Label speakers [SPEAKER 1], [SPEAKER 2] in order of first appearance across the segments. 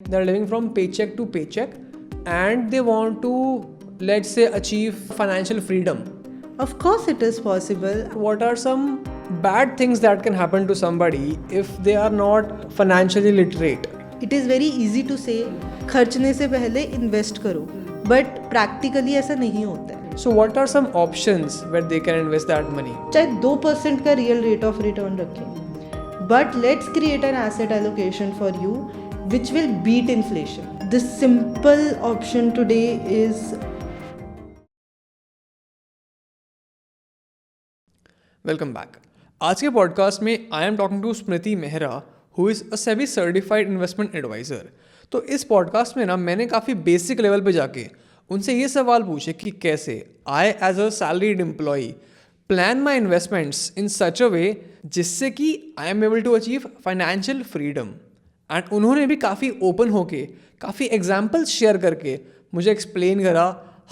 [SPEAKER 1] They're living from paycheck to paycheck and they want to, let's say, achieve financial freedom.
[SPEAKER 2] Of course, it is possible.
[SPEAKER 1] What are some bad things that can happen to somebody if they are not financially literate?
[SPEAKER 2] It is very easy to say खर्चने से पहले invest करो, but practically ऐसा नहीं होता है.
[SPEAKER 1] So, what are some options where they can invest that money?
[SPEAKER 2] चाहे 2% का real rate of return रखें, but let's create an asset allocation for you which will beat inflation. The simple option today is
[SPEAKER 1] Welcome back. आज के podcast में I am talking to Smriti Mehra who is a SEBI certified investment adviser. तो इस podcast में ना मैंने काफ़ी basic level पे जाके उनसे ये सवाल पूछे कि कैसे I as a salaried employee plan my investments in such a way जिससे कि I am able to achieve financial freedom. And उन्होंने भी काफ़ी ओपन होके काफ़ी एग्जाम्पल्स शेयर करके मुझे एक्सप्लेन करा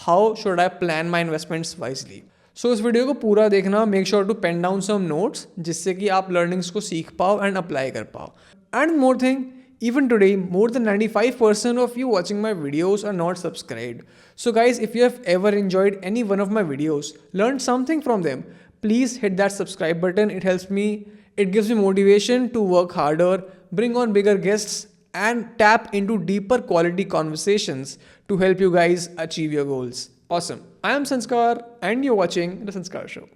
[SPEAKER 1] how should I plan my investments wisely. So इस वीडियो को पूरा देखना, make sure to pen down some notes जिससे कि आप लर्निंग्स को सीख पाओ एंड अप्लाई कर पाओ. And more thing, even today more than 95% of you watching my videos are not subscribed. So guys, if you have ever enjoyed any one of my videos, learned something from them, please hit that subscribe button. It helps me, it gives me motivation to work harder, bring on bigger guests and tap into deeper quality conversations to help you guys achieve your goals. Awesome. I am Sanskar and you're watching The Sanskar Show.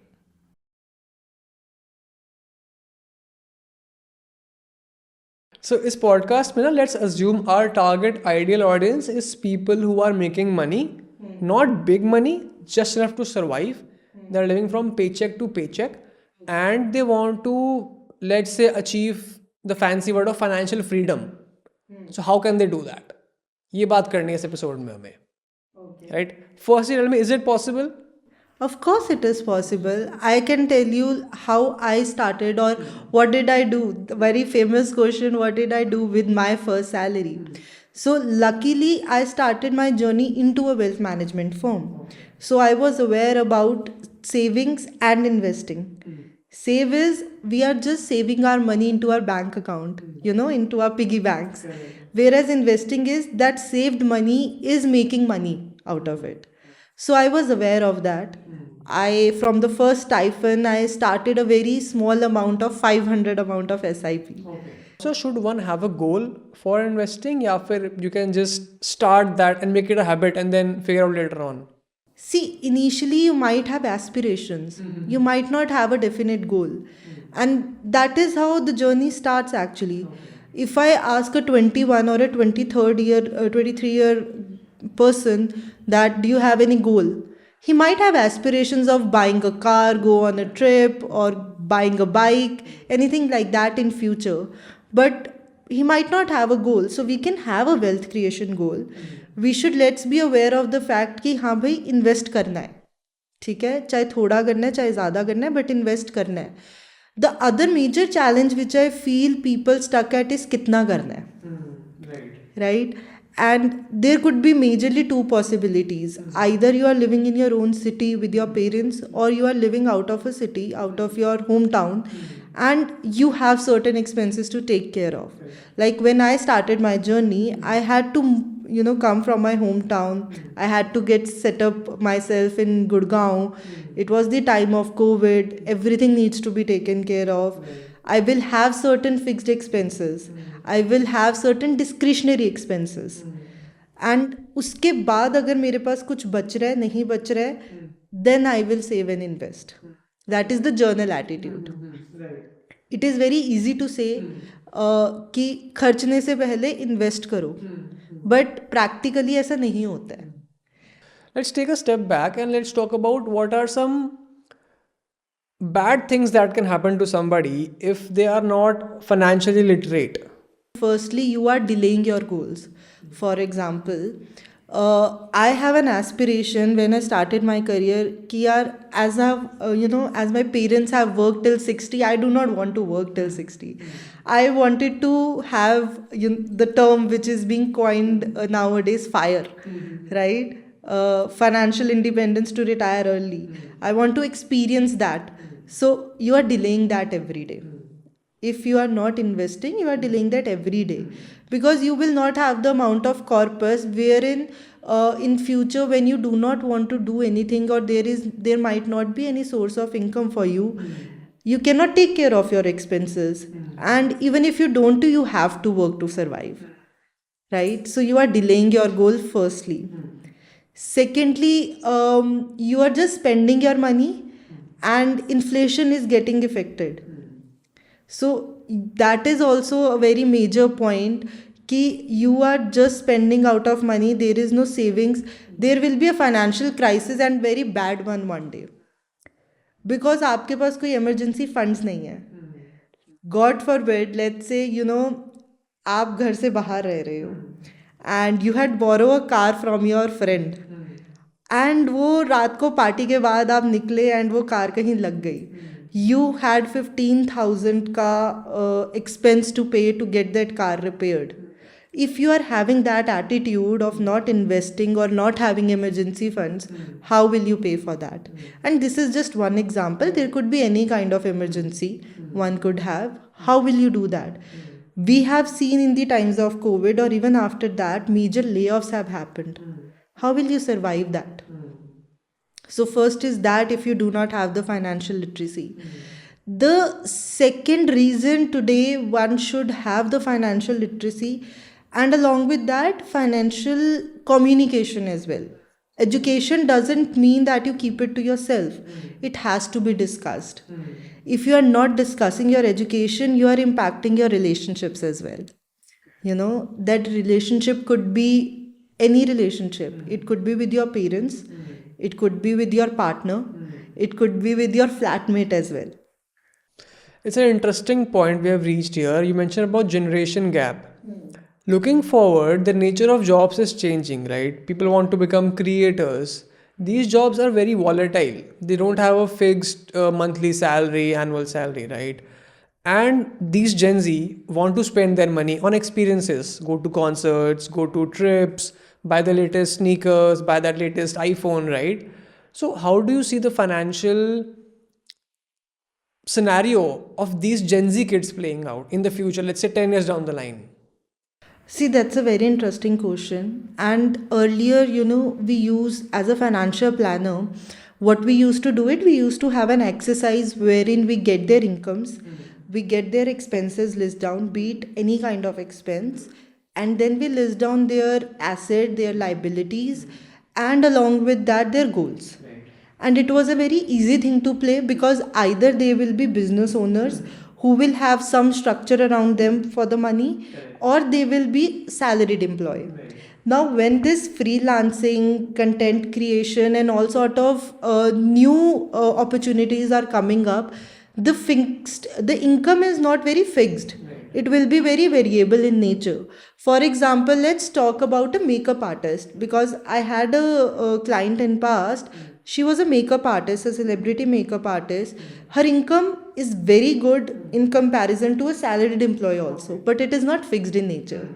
[SPEAKER 1] So इस podcast में ना let's assume our target ideal audience is people who are making money, not big money, just enough to survive. They are living from paycheck to paycheck and they want to, let's say, achieve the fancy word of financial freedom. So how can they do that? ये बात करनी है इस episode में हमें, right? Firstly tell me, is it possible?
[SPEAKER 2] Of course, it is possible. I can tell you how I started or what did I do. The very famous question, what did I do with my first salary? So, luckily, I started my journey into a wealth management firm. So, I was aware about savings and investing. Save is we are just saving our money into our bank account, into our piggy banks. Whereas investing is that saved money is making money out of it. So I was aware of that. From the first stipend, I started a very small amount of 500 amount of SIP.
[SPEAKER 1] So should one have a goal for investing, या फिर you can just start that and make it a habit and then figure out later on?
[SPEAKER 2] See, initially you might have aspirations. You might not have a definite goal. And that is how the journey starts actually. If I ask a 21 or a 23-year person that do you have any goal, he might have aspirations of buying a car, go on a trip, or buying a bike, anything like that in future, but he might not have a goal. So we can have a wealth creation goal. We should, let's be aware of the fact कि हाँ भाई invest करना है, ठीक है, चाहे थोड़ा करना है चाहे ज़्यादा करना है, बट इन्वेस्ट करना है. The other major challenge which I feel people stuck at is कितना करना है, right? And there could be majorly two possibilities. Either you are living in your own city with your parents, or you are living out of a city, out of your hometown, and you have certain expenses to take care of. Like when I started my journey, I had to, come from my hometown. I had to get set up myself in Gurgaon. It was the time of COVID. Everything needs to be taken care of. I will have certain fixed expenses. I will have certain discretionary expenses. And उसके बाद अगर मेरे पास कुछ बच रहा है, नहीं बच रहा है, then I will save and invest. That is the journal attitude. It is very easy to say कि खर्चने से पहले इन्वेस्ट करो, बट प्रैक्टिकली ऐसा नहीं होता है.
[SPEAKER 1] Let's take a step back and let's talk about what are some bad things that can happen to somebody if they are not financially literate.
[SPEAKER 2] Firstly, you are delaying your goals. For example, I have an aspiration when I started my career कि यार as my parents have worked till 60, I do not want to work till 60. I wanted to have the term which is being coined nowadays, FIRE, right? Financial independence to retire early. I want to experience that. So you are delaying that every day. If you are not investing, you are delaying that every day, because you will not have the amount of corpus wherein in future when you do not want to do anything, or there might not be any source of income for you, you cannot take care of your expenses, and even if you don't do, you have to work to survive, right? So you are delaying your goal firstly. Secondly, you are just spending your money and inflation is getting affected. So that is also a very major point, कि you are just spending out of money, there is no savings, there will be a financial crisis and very bad one day, because आपके पास कोई emergency funds नहीं है. God forbid, let's say, आप घर से बाहर रह रहे हो and you had borrow a car from your friend, and वो रात को पार्टी के बाद आप निकले and वो कार कहीं लग गई. You had 15,000 का expense to pay to get that car repaired. If you are having that attitude of not investing or not having emergency funds, how will you pay for that? And this is just one example. There could be any kind of emergency one could have. How will you do that? We have seen in the times of COVID or even after that, major layoffs have happened. How will you survive that? So first is that if you do not have the financial literacy. The second reason today one should have the financial literacy, and along with that, financial communication as well. Education doesn't mean that you keep it to yourself. It has to be discussed. If you are not discussing your education, you are impacting your relationships as well. That relationship could be any relationship. It could be with your parents. It could be with your partner. It could be with your flatmate as well.
[SPEAKER 1] It's an interesting point we have reached here. You mentioned about generation gap. Looking forward, the nature of jobs is changing, right? People want to become creators. These jobs are very volatile. They don't have a fixed monthly salary, annual salary, right? And these Gen Z want to spend their money on experiences, go to concerts, go to trips, buy the latest sneakers, buy that latest iPhone, right? So, how do you see the financial scenario of these Gen Z kids playing out in the future, let's say 10 years down the line?
[SPEAKER 2] See, that's a very interesting question. And earlier, we use, as a financial planner, what we used to do we used to have an exercise wherein we get their incomes, we get their expenses list down, be it any kind of expense, and then we list down their asset, their liabilities, and along with that, their goals. And it was a very easy thing to play, because either they will be business owners who will have some structure around them for the money, or they will be salaried employee. Now, when this freelancing, content creation, and all sort of new opportunities are coming up, the income is not very fixed. It will be very variable in nature. For example, let's talk about a makeup artist, because I had a client in past. She was a makeup artist, a celebrity makeup artist. Her income is very good in comparison to a salaried employee also, but it is not fixed in nature.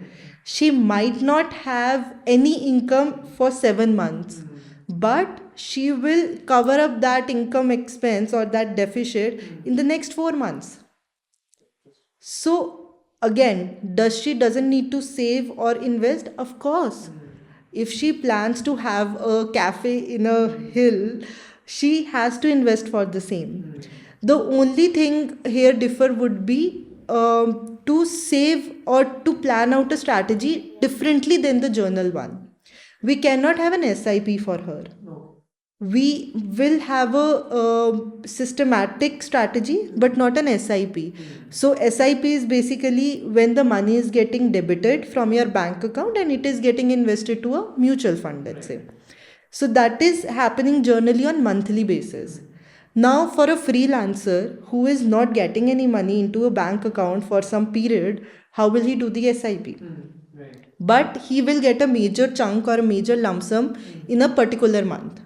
[SPEAKER 2] She might not have any income for 7 months, but she will cover up that income expense or that deficit in the next 4 months. So again, doesn't need to save or invest? Of course. If she plans to have a cafe in a hill, she has to invest for the same. The only thing here differ would be to save or to plan out a strategy differently than the journal one. We cannot have an SIP for her. We will have a systematic strategy, but not an SIP. So SIP is basically when the money is getting debited from your bank account and it is getting invested to a mutual fund, let's say. So that is happening generally on monthly basis. Now, for a freelancer who is not getting any money into a bank account for some period, how will he do the SIP? But he will get a major chunk or a major lump sum in a particular month.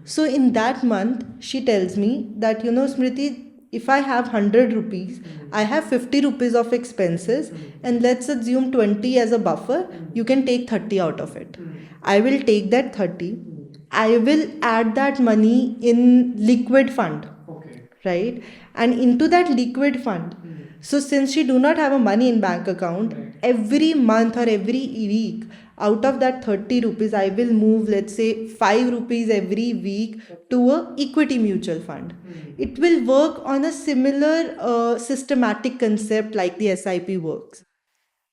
[SPEAKER 2] So in that month, she tells me that, Smriti, if I have 100 rupees, I have 50 rupees of expenses, and let's assume 20 as a buffer, you can take 30 out of it. I will take that 30. I will add that money in liquid fund, right? And into that liquid fund, So since she do not have a money in bank account, every month or every week, out of that 30 rupees, I will move, let's say 5 rupees every week to a equity mutual fund. It will work on a similar systematic concept like the SIP works.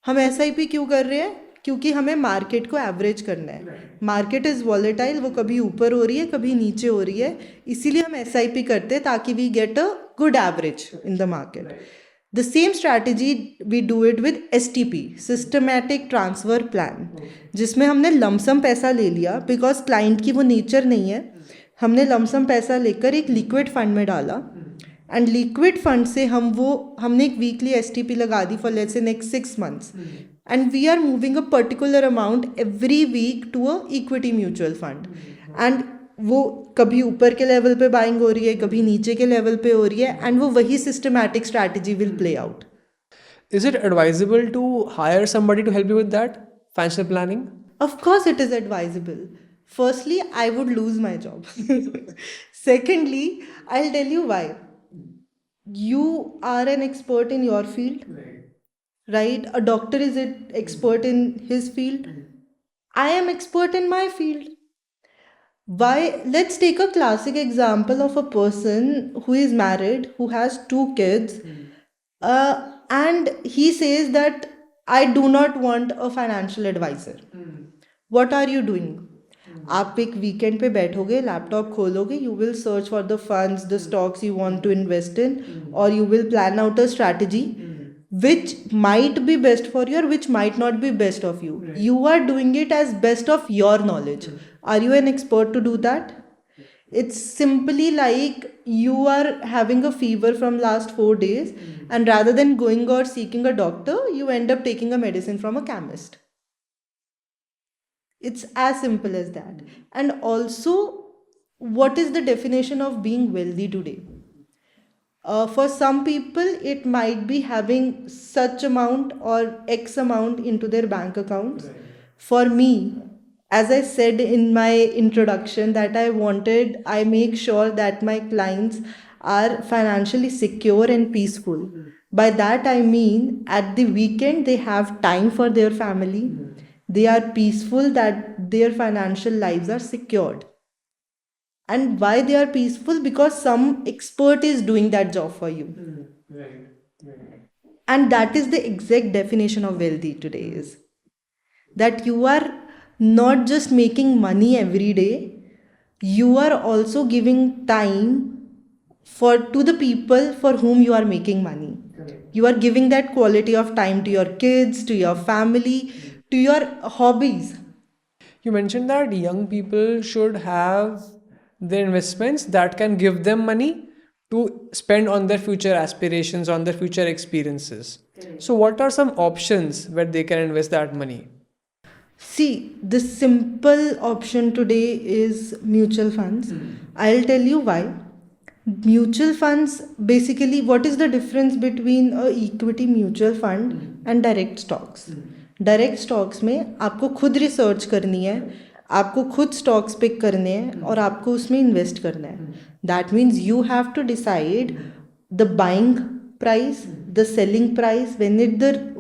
[SPEAKER 2] हम SIP क्यों कर रहे हैं? क्योंकि हमें market को average करना है. मार्केट इज़ वॉलेटाइल, वो कभी ऊपर हो रही है कभी नीचे हो रही है, इसीलिए हम SIP करते हैं ताकि we get a good average in the market. The same strategy we do it with STP, Systematic Transfer Plan, जिसमें हमने लमसम पैसा ले लिया बिकॉज क्लाइंट की वो नेचर नहीं है. हमने लमसम पैसा लेकर एक लिक्विड फंड में डाला एंड लिक्विड फंड से हमने एक वीकली STP लगा दी for let's say next 6 months and we are moving a particular amount every week to a equity mutual fund. And वो कभी ऊपर के लेवल पे बाइंग हो रही है, कभी नीचे के लेवल पे हो रही है, एंड वो वही systematic strategy will play out.
[SPEAKER 1] Is it advisable to hire somebody to help you with that financial planning?
[SPEAKER 2] Of course, it is advisable. Firstly, I would lose my job. Secondly, I'll tell you why. You are an expert in your field, right? A doctor is an expert in his field. I am expert in my field. Why? Let's take a classic example of a person who is married, who has 2 kids, and he says that I do not want a financial advisor. What are you doing? आप एक weekend पे बैठोगे, laptop खोलोगे, you will search for the funds, the stocks you want to invest in, और you will plan out a strategy which might be best for you or which might not be best of you. You are doing it as best of your knowledge. Are you an expert to do that? It's simply like you are having a fever from last 4 days, and rather than going or seeking a doctor, you end up taking a medicine from a chemist. It's as simple as that. And also, what is the definition of being wealthy today? For some people, it might be having such amount or X amount into their bank accounts. For me, as I said in my introduction, that I make sure that my clients are financially secure and peaceful. By that I mean, at the weekend, they have time for their family. They are peaceful, that their financial lives are secured. And why they are peaceful? Because some expert is doing that job for you. And that is the exact definition of wealthy today, is that you are not just making money every day, you are also giving time to the people for whom you are making money. You are giving that quality of time to your kids, to your family, to your hobbies.
[SPEAKER 1] You mentioned that young people should have their investments that can give them money to spend on their future aspirations, on their future experiences. So what are some options where they can invest that money?
[SPEAKER 2] See, the simple option today is mutual funds. I'll tell you why. Mutual funds, basically, what is the difference between a equity mutual fund and direct stocks? Direct stocks में आपको खुद research करनी है, आपको खुद stocks pick करने हैं और आपको उसमें इन्वेस्ट करना है. That means you have to decide the buying price, the selling price,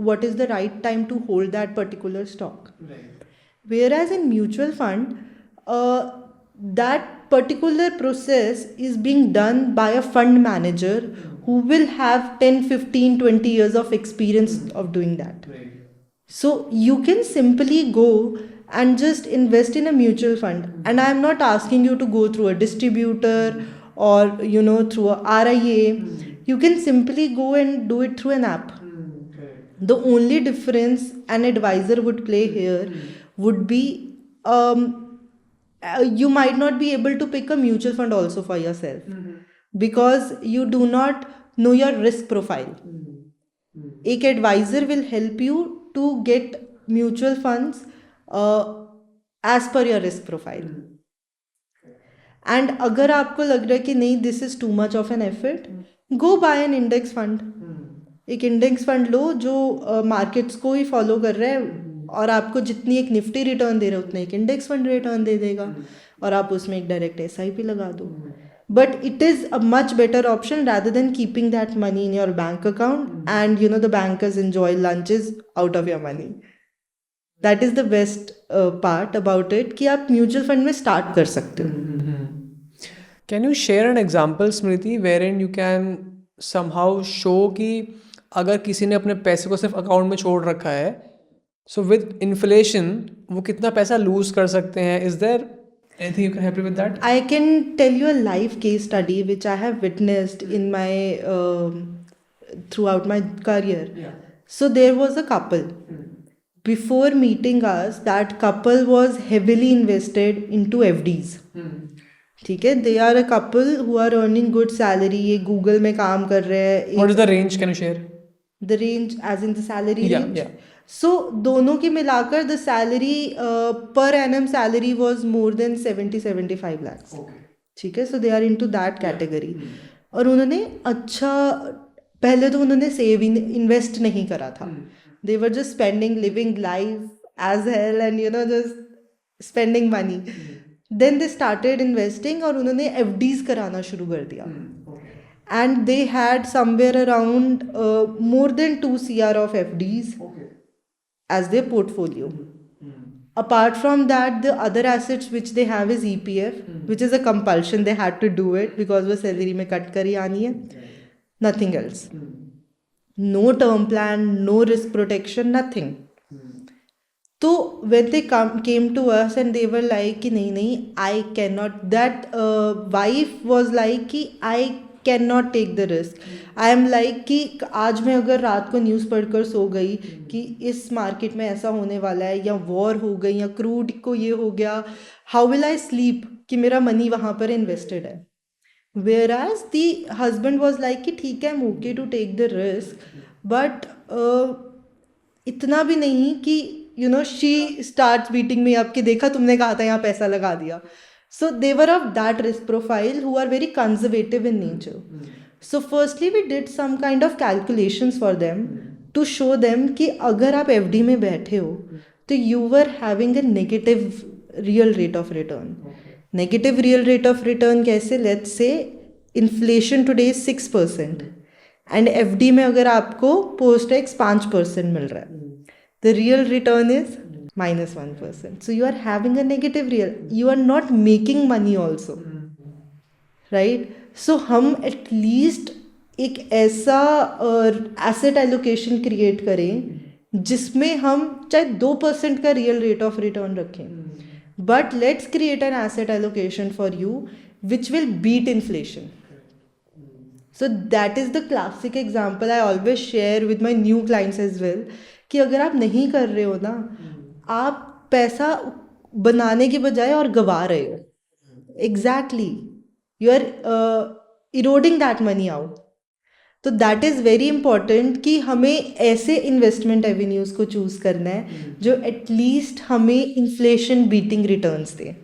[SPEAKER 2] what is the right time to hold that particular stock. Whereas in mutual fund, that particular process is being done by a fund manager who will have 10, 15, 20 years of experience of doing that. So you can simply go and just invest in a mutual fund. And I am not asking you to go through a distributor or through a RIA. You can simply go and do it through an app. The only difference an advisor would play here would be you might not be able to pick a mutual fund also for yourself because you do not know your risk profile. एक advisor will help you to get mutual funds as per your risk profile. And अगर आपको लग रहा है कि नहीं, this is too much of an effort, go buy an index fund. एक index fund लो जो मार्केट्स को ही फॉलो कर रहा है और आपको जितनी एक निफ्टी रिटर्न दे रहा है उतना एक इंडेक्स फंड रिटर्न दे देगा, और आप उसमें एक डायरेक्ट SIP लगा दो. but it is a much better option rather than keeping that money in your bank account and the bankers enjoy lunches out of your money. That is the best part about it कि आप mutual fund में start कर सकते हो.
[SPEAKER 1] Can you share an example, Smriti, wherein you can somehow show कि अगर किसी ने अपने पैसे को सिर्फ अकाउंट में छोड़ रखा है, so with inflation वो कितना पैसा लूज कर सकते हैं? Is there anything you can help me with that?
[SPEAKER 2] I can tell you a live case study which I have witnessed in my throughout my career. So there was a couple. Before meeting us, that couple was heavily invested into FDs. ठीक है, they are a couple who are earning good salary. ये Google में काम कर रहे हैं.
[SPEAKER 1] What is the range? Can you share?
[SPEAKER 2] The range as in the salary
[SPEAKER 1] Yeah,
[SPEAKER 2] range?
[SPEAKER 1] yeah.
[SPEAKER 2] So दोनों की मिलाकर the salary per annum salary was more than 70-75 lakhs. ठीक है, so they are into that category. और उन्होंने अच्छा पहले तो उन्होंने सेव इन्वेस्ट नहीं करा था. They were just spending, living life as hell and just spending money. Then they started investing और उन्होंने FDs कराना शुरू कर दिया. And they had somewhere around more than 2 CR of FDs as their portfolio. Apart from that, the other assets which they have is EPF, which is a compulsion. They had to do it because वो salary में cut करी आनी है. Nothing else. No term plan, no risk protection, nothing. So when they came to us and they were like कि नहीं I cannot. That wife was like कि I cannot take the risk. I am like कि आज मैं अगर रात को news पढ़कर सो गई कि इस मार्केट में ऐसा होने वाला है या वॉर हो गई या क्रूड को ये हो गया, हाउ विल आई स्लीप कि मेरा मनी वहाँ पर इन्वेस्टेड है. Whereas the husband was like कि ठीक है, I'm okay to take the risk, but इतना भी नहीं कि she starts beating me up कि देखा तुमने कहा था यहाँ पैसा लगा दिया. So they were of that risk profile who are very conservative in nature. So firstly we did some kind of calculations for them to show them कि अगर आप FD में बैठे हो तो you were having a negative real rate of return. Negative real rate of return कैसे? Let's say inflation today is 6% and FD में अगर आपको post tax 5% मिल रहा है, the real return is -1%. So you are having a negative real. You are not making money also, right? So हम at least एक ऐसा asset allocation create करें जिसमें हम चाहे 2% का real rate of return रखें. But let's create an asset allocation for you which will beat inflation. So that is the classic example I always share with my new clients as well कि अगर आप नहीं कर रहे हो ना, आप पैसा बनाने के बजाय और गवा रहे हो. Exactly. You are eroding that money out. तो दैट इज़ वेरी इंपॉर्टेंट कि हमें ऐसे इन्वेस्टमेंट एवेन्यूज़ को चूज़ करना है जो एटलीस्ट हमें इन्फ्लेशन बीटिंग रिटर्न्स दे.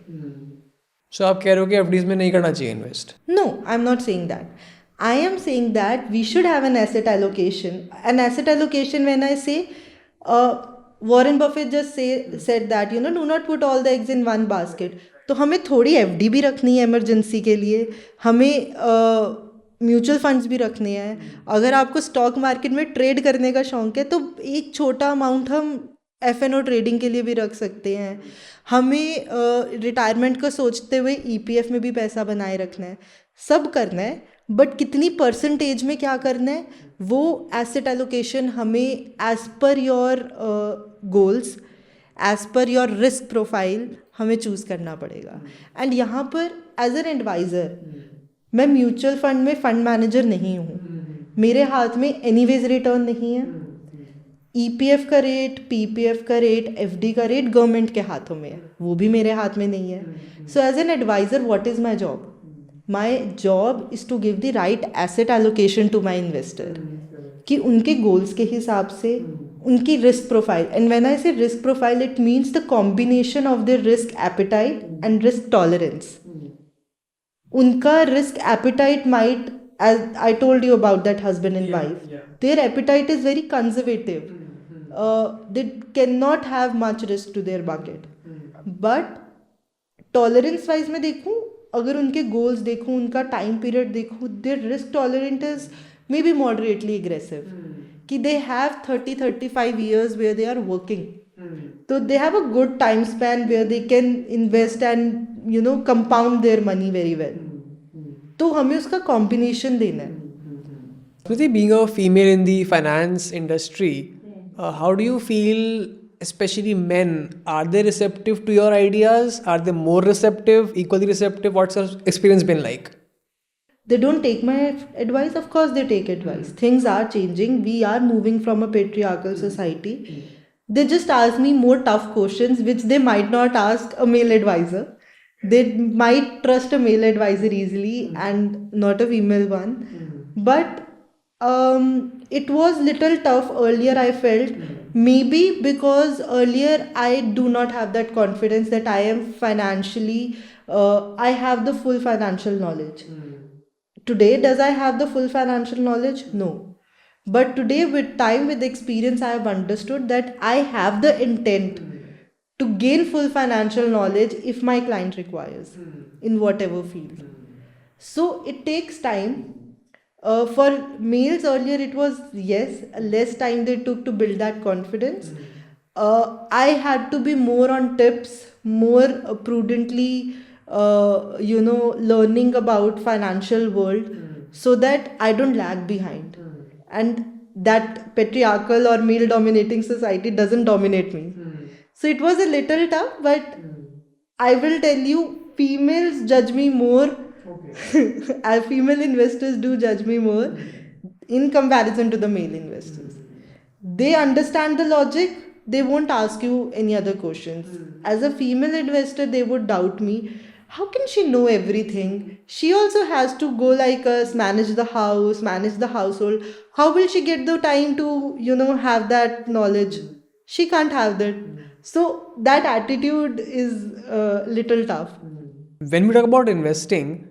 [SPEAKER 1] सो आप कह रहे हो कि एफडीज में नहीं करना चाहिए invest?
[SPEAKER 2] No, I am not saying that. I am saying that we should have an asset allocation. An asset allocation, when I say, Warren Buffett just said that, do not put all the eggs in one basket. तो हमें थोड़ी FD भी रखनी है emergency के लिए, हमें mutual funds भी रखने हैं. अगर आपको स्टॉक मार्केट में ट्रेड करने का शौक है तो एक छोटा अमाउंट हम FNO ट्रेडिंग के लिए भी रख सकते हैं. हमें रिटायरमेंट को सोचते हुए EPF में भी पैसा बनाए रखना है. सब करना है, बट कितनी परसेंटेज में क्या करना है वो एसेट एलोकेशन हमें as per your goals, as per your risk profile हमें चूज़ करना पड़ेगा. एंड यहाँ पर एज एन एडवाइज़र मैं म्यूचुअल फंड में फंड मैनेजर नहीं हूँ. मेरे हाथ में एनीवेज रिटर्न नहीं है. EPF का रेट, PPF का रेट, FD का रेट गवर्नमेंट के हाथों में है, वो भी मेरे हाथ में नहीं है. So as an adviser what is my job? My job is to give the right asset allocation to my investor कि उनके goals के हिसाब से उनकी risk profile, and when I say risk profile it means the combination of their risk appetite and risk tolerance. उनका risk appetite might, as I told you about that husband and wife, their appetite is very conservative. They cannot have much risk to their bucket. But tolerance wise मैं देखूँ अगर उनके goals देखूँ, उनका time period देखूँ, their risk tolerant is maybe moderately aggressive, कि they have 30-35 years where they are working. So they have a good time span where they can invest and compound their money very well. तो हमें उसका combination देना है.
[SPEAKER 1] Smriti, being a female in the finance industry, how do you feel, especially men, are they receptive to your ideas? Are they more receptive, equally receptive? What's your experience been like?
[SPEAKER 2] They don't take my advice. Of course they take advice. Things are changing. We are moving from a patriarchal society. They just ask me more tough questions which they might not ask a male advisor. They might trust a male advisor easily and not a female one. But it was little tough earlier, I felt. Maybe because earlier I do not have that confidence that I am financially, I have the full financial knowledge. Today, does I have the full financial knowledge? No. But today, with time, with experience, I have understood that I have the intent to gain full financial knowledge if my client requires in whatever field. So it takes time. For males earlier, it was yes, less time they took to build that confidence. I had to be more on tips, more prudently, learning about financial world, so that I don't lag behind, and that patriarchal or male dominating society doesn't dominate me. So it was a little tough, but I will tell you, females judge me more. Female investors do judge me more in comparison to the male investors. They understand the logic, they won't ask you any other questions. As a female investor, they would doubt me. How can she know everything? She also has to go like us, manage the house, manage the household. How will she get the time to have that knowledge? She can't have that. So that attitude is little tough.
[SPEAKER 1] When we talk about investing,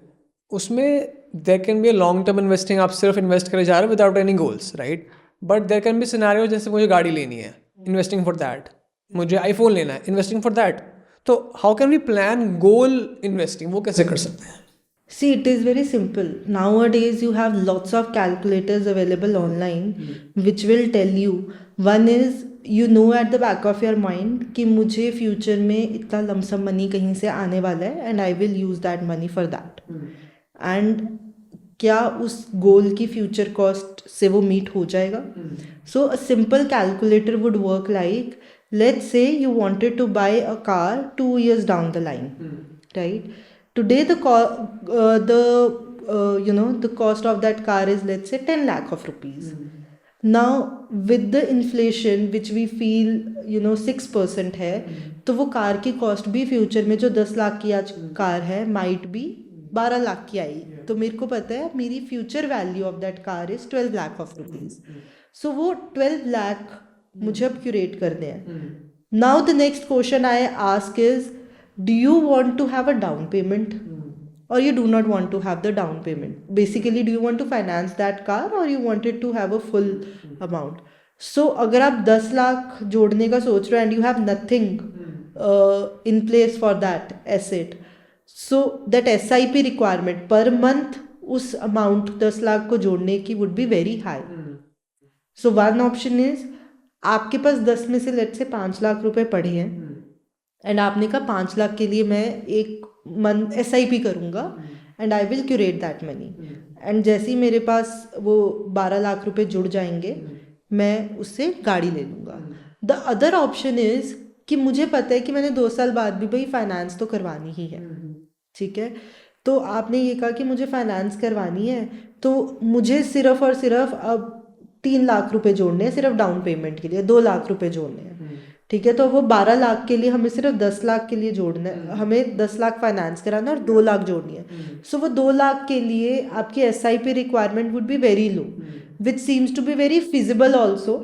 [SPEAKER 1] उसमें there can be a long term investing, आप सिर्फ invest करे जा रहे हो without any goals, right? But there can be scenario जैसे मुझे गाड़ी लेनी है, investing for that. मुझे iPhone लेना है, investing for that. तो how can we plan goal investing? वो कैसे कर सकते हैं?
[SPEAKER 2] See, it is very simple. Nowadays, you have lots of calculators available online which will tell you. One is, at the back of your mind कि मुझे future में इतना lump sum money कहीं से आने वाला है and I will use that money for that. And क्या उस गोल की फ्यूचर कॉस्ट से वो मीट हो जाएगा? So a simple calculator would work like, let's say you wanted to buy a car 2 years down the line, right? Today the cost of that car is, let's say, 10 lakh of rupees. Now with the inflation which we feel 6% है, तो वो car की cost भी future में जो 10 लाख की आज car है माइट भी 12 लाख की आई. तो मेरे को पता है मेरी future value of that car is 12 lakh of rupees. So वो 12 लाख मुझे अब क्यूरेट करने हैं. Now the next question I ask is, do you want to have a down payment or you do not want to have the down payment? Basically, do you want to finance that car or you wanted to have a full amount? So अगर आप 10 लाख जोड़ने का सोच रहे हो and you have nothing in place for that asset, so that SIP requirement per month उस amount 10 lakh को जोड़ने की would be very high. So one option is, आपके पास 10 में से let's say 5 लाख रुपए पड़े हैं एंड आपने कहा 5 लाख के लिए मैं एक मंथ SIP करूँगा and I will curate that money. And जैसे ही मेरे पास वो 12 लाख रुपए जुड़ जाएंगे, मैं उससे गाड़ी ले लूँगा. द अदर ऑप्शन इज़ कि मुझे पता है कि मैंने 2 साल बाद भी भाई फाइनेंस तो करवानी ही है, ठीक है. तो आपने ये कहा कि मुझे फाइनेंस करवानी है, तो मुझे सिर्फ और सिर्फ अब 3 लाख रुपए जोड़ने हैं सिर्फ डाउन पेमेंट के लिए, 2 लाख रुपए जोड़ने हैं, ठीक है. तो वो 12 लाख के लिए हमें सिर्फ 10 लाख के लिए जोड़ना है, हमें 10 लाख फाइनेंस कराना है और 2 लाख जोड़नी है. सो वो 2 लाख के लिए आपकी SIP requirement would be very low, which seems to be very feasible also,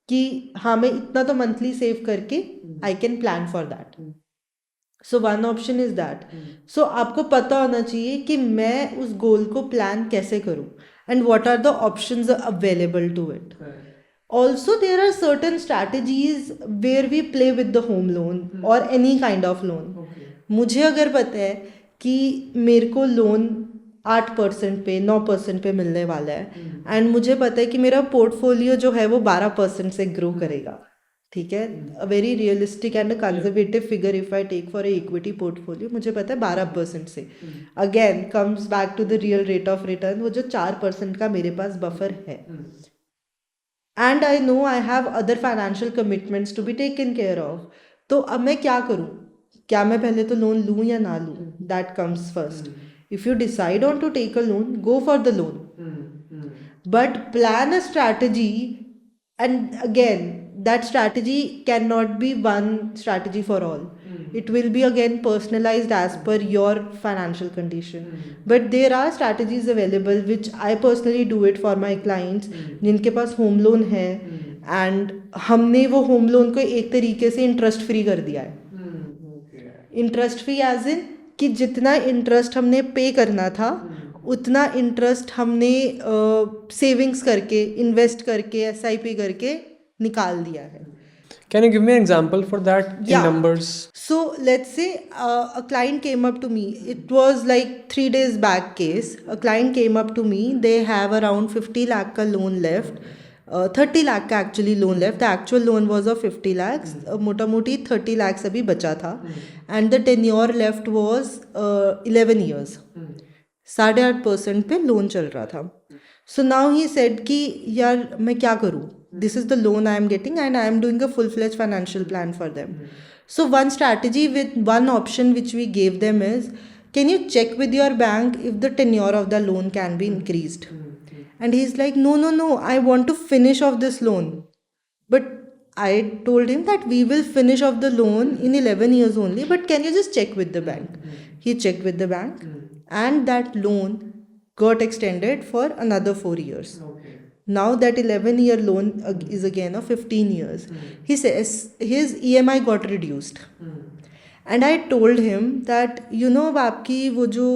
[SPEAKER 2] कि हाँ मैं इतना तो मंथली सेव करके I can plan for that. So one option is that. So आपको पता होना चाहिए कि मैं उस गोल को प्लान कैसे करूँ and what are the options available to it. Also, there are certain strategies where we play with the home loan or any kind of loan. मुझे अगर पता है कि मेरे को लोन 8% पे 9% पे मिलने वाला है एंड मुझे पता है कि मेरा पोर्टफोलियो जो है वो 12% से ग्रो करेगा, ठीक है, a very realistic and a conservative figure if I take for a equity portfolio, मुझे पता है 12% से again comes back to the real rate of return, वो जो 4% का मेरे पास बफर है and I know I have other financial commitments to be taken care of. तो अब मैं क्या करूँ, क्या मैं पहले तो लोन लूँ या ना लूँ, that comes first. If you decide on to take a loan, go for the loan, but plan a strategy, and again that strategy cannot be one strategy for all. It will be again personalized as per your financial condition, but there are strategies available which I personally do it for my clients जिनके पास home loan है and हमने वो home loan को एक तरीके से interest free कर दिया है। इंटरेस्ट फ्री एज इन कि जितना इंटरेस्ट हमने पे करना था उतना इंटरेस्ट हमने सेविंग्स करके, इन्वेस्ट करके, SIP करके निकाल दिया है।
[SPEAKER 1] Can you give me an example for that in
[SPEAKER 2] Yeah.
[SPEAKER 1] numbers?
[SPEAKER 2] So let's say a client came up to me. It was like 3 days back case. A client came up to me. They have around 50 lakh का loan left. 30 lakh का actually loan left. The actual loan was of 50 lakhs. मोटा मोटी 30 lakhs अभी बचा था. And the tenure left was 11 years. 8.5% पे loan चल रहा था. So now he said कि यार मैं क्या करूँ? This is the loan I am getting and I am doing a full-fledged financial plan for them. So one strategy with one option which we gave them is, can you check with your bank if the tenure of the loan can be increased? And he's like, no, I want to finish off this loan. But I told him that we will finish off the loan in 11 years only, but can you just check with the bank? He checked with the bank and that loan got extended for another 4 years. Now that 11-year loan is again of 15 years. He says his EMI got reduced. And I told him that you know अब आपकी वो जो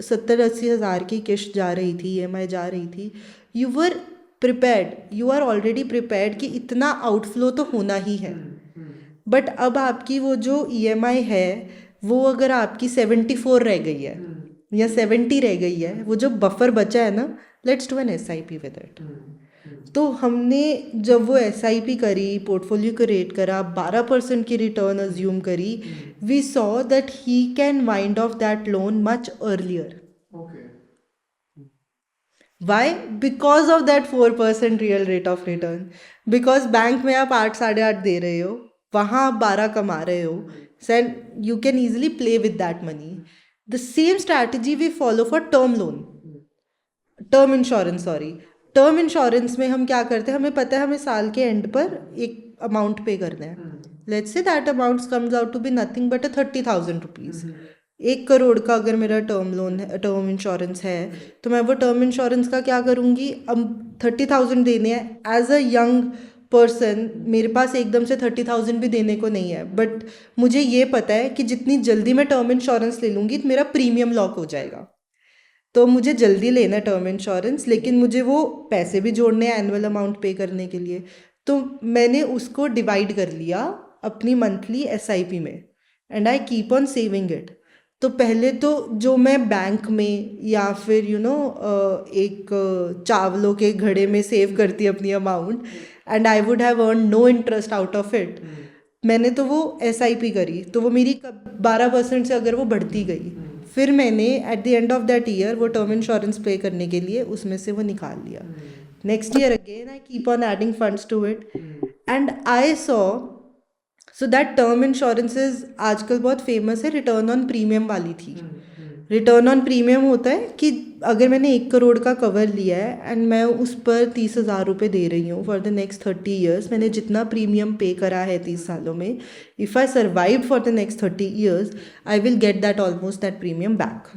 [SPEAKER 2] 70-80 हज़ार की किश्त जा रही थी, EMI जा रही थी, you were prepared, you are already prepared कि इतना आउटफ्लो तो होना ही है। बट अब आपकी वो जो EMI है वो अगर आपकी 74 रह गई है या 70 रह गई है, वो जो बफर बचा है ना, let's do an SIP with it. तो हमने जब वो SIP करी, पोर्टफोलियो क्रिएट करा, 12% की रिटर्न अज्यूम करी, we saw that he can wind off that loan much earlier. Why? Because of that 4% real rate of return. Because bank में आप 8, 8.5 दे रहे हो, वहाँ आप 12 कमा रहे हो, then you can easily play with that money. The same strategy we follow for term insurance, term insurance में हम क्या करते हैं, हमें पता है हमें साल के एंड पर एक अमाउंट पे करना है। Let's say that amount comes out to be nothing but 30,000 rupees. 1 crore का अगर मेरा टर्म लोन है, टर्म इंश्योरेंस है, तो मैं वो टर्म इंश्योरेंस का क्या करूँगी, अब 30,000 देने हैं। एज अ यंग पर्सन मेरे पास एकदम से 30,000 भी देने को नहीं है, बट मुझे ये पता है कि जितनी जल्दी मैं टर्म इंश्योरेंस ले लूँगी तो मेरा प्रीमियम लॉक हो जाएगा। तो मुझे जल्दी लेना टर्म इंश्योरेंस, लेकिन मुझे वो पैसे भी जोड़ने हैं एनुअल अमाउंट पे करने के लिए। तो मैंने उसको डिवाइड कर लिया अपनी मंथली SIP में and I keep on saving it. तो पहले तो जो मैं बैंक में या फिर एक चावलों के घड़े में सेव करती अपनी amount and I would have earn no interest out of it, मैंने तो वो SIP करी, तो वो मेरी 12% से अगर वो बढ़ती गई, फिर मैंने at the end of that year वो टर्म इंश्योरेंस पे करने के लिए उसमें से वो निकाल लिया। Next year again I keep on adding funds to it and I saw that term insurances आजकल बहुत फेमस है, रिटर्न ऑन प्रीमियम वाली थी। रिटर्न ऑन प्रीमियम होता है कि अगर मैंने 1 करोड़ का कवर लिया है एंड मैं उस पर 30,000 रुपये दे रही हूँ फॉर द नेक्स्ट 30 ईयर्स, मैंने जितना प्रीमियम पे करा है 30 सालों में, if I survive for the next 30 years I will get that almost that premium back.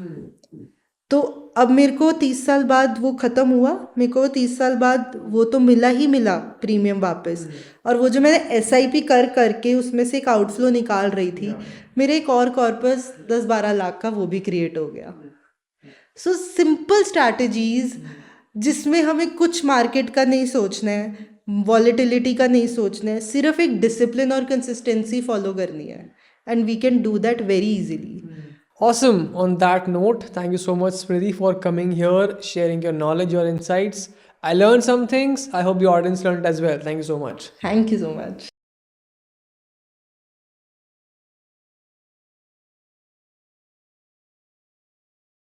[SPEAKER 2] तो अब मेरे को 30 साल बाद वो ख़त्म हुआ, मेरे को 30 साल बाद वो तो मिला ही मिला प्रीमियम वापस, और वो जो मैंने SIP करके उसमें से एक आउटफ्लो निकाल रही थी, मेरे एक और कॉर्पस 10-12 लाख का वो भी क्रिएट हो गया। सो सिंपल स्ट्रैटेजीज जिसमें हमें कुछ मार्केट का नहीं सोचना है, वॉलेटिलिटी का नहीं सोचना है, सिर्फ एक डिसिप्लिन और कंसिस्टेंसी फॉलो करनी है and we can do that very easily.
[SPEAKER 1] Awesome. On that note, thank you so much, Smriti, for coming here, sharing your knowledge, your insights. I learned some things. I hope the audience learned as well. Thank you so much.
[SPEAKER 2] Thank you so much.